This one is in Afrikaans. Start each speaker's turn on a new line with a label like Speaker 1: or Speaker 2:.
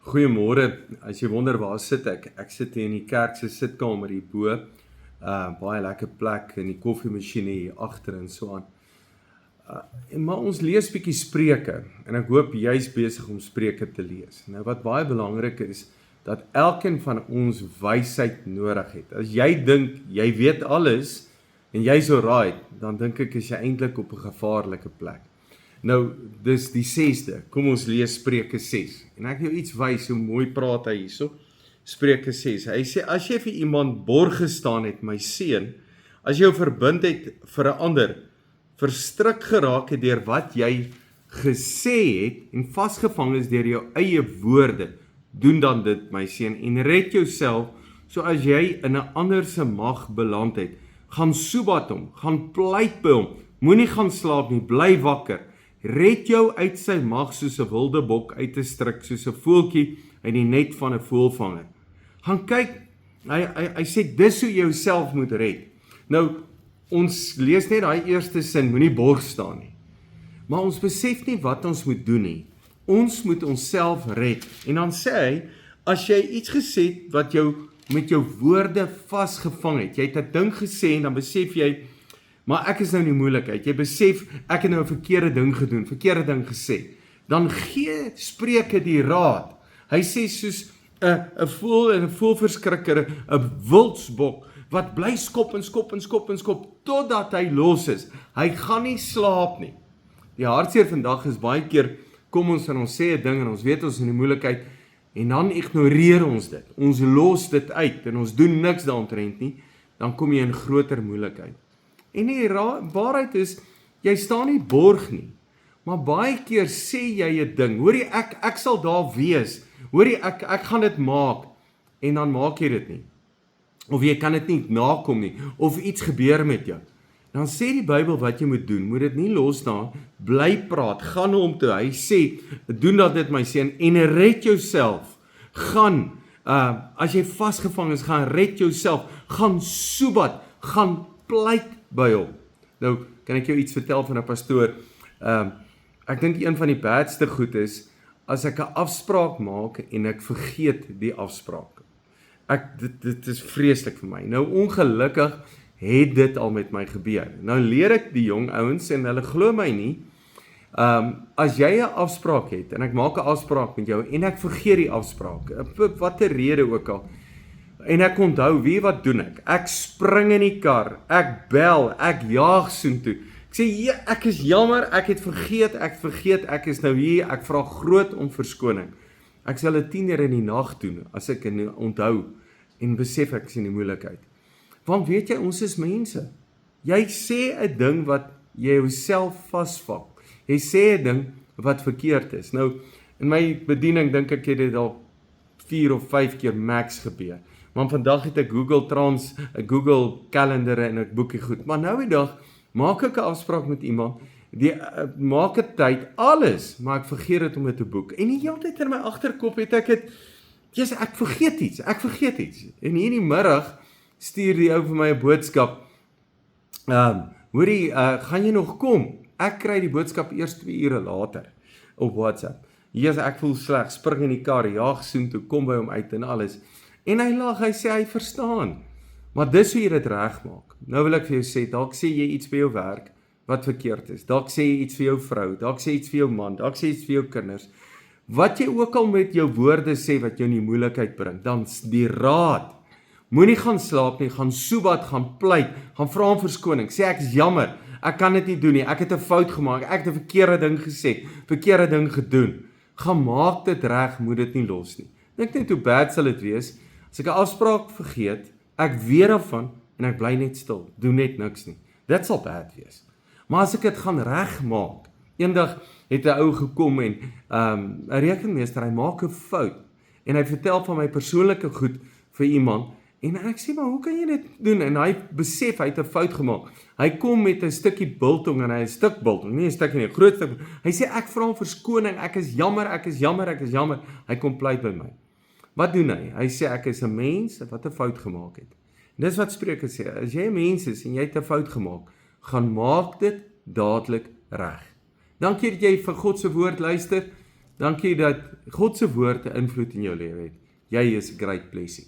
Speaker 1: Goeiemôre. As jy wonder waar sit ek? Ek sit hier in die kerk se sitkamer hier bo. Baie lekker plek in die koffiemasjiene hier agter en so aan. Maar ons lees bietjie Spreuke en ek hoop jy's besig om Spreuke te lees. Nou wat baie belangrik is dat elkeen van ons wysheid nodig het. As jy dink jy weet alles en jy's alright, dan dink ek is jy eintlik op 'n gevaarlike plek. Nou, dis die 6de. Kom ons lees Spreuke 6. En ek wil iets wys hoe mooi praat hy hierso. Spreuke 6. Hy sê as jy vir iemand borg gestaan het, my seun, as jy jou verbind het vir 'n ander, verstrik geraak het deur wat jy gesê het en vasgevang is deur jou eie woorde, doen dan dit, my seun, en red jouself, so as jy in 'n ander se mag beland het. Gaan soebat hom, gaan pleit by hom, moenie gaan slaap nie, bly wakker. Red jou uit sy mag soos 'n wilde bok uit 'n stryk, soos 'n voeltjie uit die net van 'n voëlvanger. Gaan kyk, hy sê dis hoe jy jouself moet red. Nou, ons lees net daai eerste sin, moenie borg staan nie. Maar ons besef nie wat ons moet doen nie. Ons moet onsself red. En dan sê hy, as jy iets gesê het wat jou met jou woorde vasgevang het, jy het 'n ding gesê en dan besef jy, maar ek is nou in die moeilikheid. Jy besef, ek het nou 'n verkeerde ding gedoen, verkeerde ding gesê. Dan gee Spreuke die raad. Hy sê soos 'n voël en 'n voëlverskrikker, 'n wildsbok wat bly skop en skop en skop en skop totdat hy los is. Hy gaan nie slaap nie. Die hartseer vandag is baie keer kom ons en ons sê 'n ding en ons weet ons is in die moeilikheid en dan ignoreer ons dit. Ons los dit uit en ons doen niks daaromtrent nie. Dan kom jy in groter moeilikheid. En die waarheid is, jy staan nie borg nie. Maar baie keer sê jy 'n ding, hoor jy, ek sal daar wees, hoor jy, ek gaan dit maak, en dan maak jy dit nie. Of jy kan dit nie nakom nie, of iets gebeur met jou. Dan sê die Bybel wat jy moet doen, moet dit nie losstaan, bly praat, gaan hom toe, hy sê, doen dat dit my seun, en red jouself, gaan, as jy vasgevang is, gaan red jouself, gaan soebat, gaan pleit by hom. Nou, kan ek jou iets vertel van 'n pastoor? Ek dink een van die badste goed is, as ek 'n afspraak maak en ek vergeet die afspraak. Dit is vreeslik vir my. Nou, ongelukkig het dit al met my gebeur. Nou leer ek die jong ouens en hulle glo my nie. As jy 'n afspraak het en ek maak 'n afspraak met jou en ek vergeet die afspraak, watter rede ook al, en ek onthou, wie wat doen ek? Ek spring in die kar, ek bel, ek jaag soontoe. Ek sê, ek is jammer, ek het vergeet, ek is nou hier, ek vra groot om verskoning. Ek sal dit 10 uur in die nag doen, as ek onthou, en besef ek is in die moeilikheid. Want weet jy, ons is mense. Jy sê 'n ding wat jy jouself vasvang. Jy sê 'n ding wat verkeerd is. Nou, in my bediening dink ek het dit al 4 of 5 keer max gebeur. Maar vandag het ek Google kalender en ek boekie goed. Maar nou die dag, maak ek 'n afspraak met iemand, die maak 'n tyd, alles, maar ek vergeet dit om dit te boek. En die hele tyd in my agterkop het ek dit, ek vergeet iets. En hier in die middag, stuur die ou vir my 'n boodskap, hoorie, gaan jy nog kom? Ek kry die boodskap eers 2 ure later, op WhatsApp. Ek voel sleg, spring in die kar, jaag soontoe, kom by hom uit en alles. En hy lag, hy sê hy verstaan. Maar dis hoe jy dit regmaak. Nou wil ek vir jou sê, dalk sê jy iets by jou werk wat verkeerd is. Dalk sê jy iets vir jou vrou, dalk sê jy iets vir jou man, dalk sê jy iets vir jou kinders. Wat jy ook al met jou woorde sê wat jou in die moeilikheid bring, dan die raad. Moenie gaan slaap nie, gaan soebat, gaan pleit, gaan vra om verskoning. Sê ek is jammer, ek kan dit nie doen nie, ek het 'n fout gemaak, ek het 'n verkeerde ding gesê, verkeerde ding gedoen. Gaan maak dit reg, moet dit nie los nie. Dink net hoe bad sal dit wees, as ek 'n afspraak vergeet, ek weet daarvan, en ek bly net stil, doen net niks nie. Dit sal bad wees. Maar as ek dit gaan regmaak, eendag het 'n ou gekom en 'n rekenmeester, hy maak 'n fout, en hy vertel van my persoonlike goed vir iemand, en ek sê, maar hoe kan jy dit doen? En hy besef, hy het 'n fout gemaak. Hy kom met 'n stukkie biltong, en hy 'n stuk biltong, nie 'n stukkie nie, 'n groot stuk. Hy sê, ek vra om verskoning, ek is jammer. Hy kom pleit by my. Wat doen hy? Hy sê, ek is 'n mens wat 'n fout gemaak het. En dis wat Spreuke sê, as jy 'n mens is en jy het 'n fout gemaak, gaan maak dit dadelik reg. Dankie dat jy vir God se woord luister. Dankie dat God se woord 'n invloed in jou lewe het. Jy is 'n great blessing.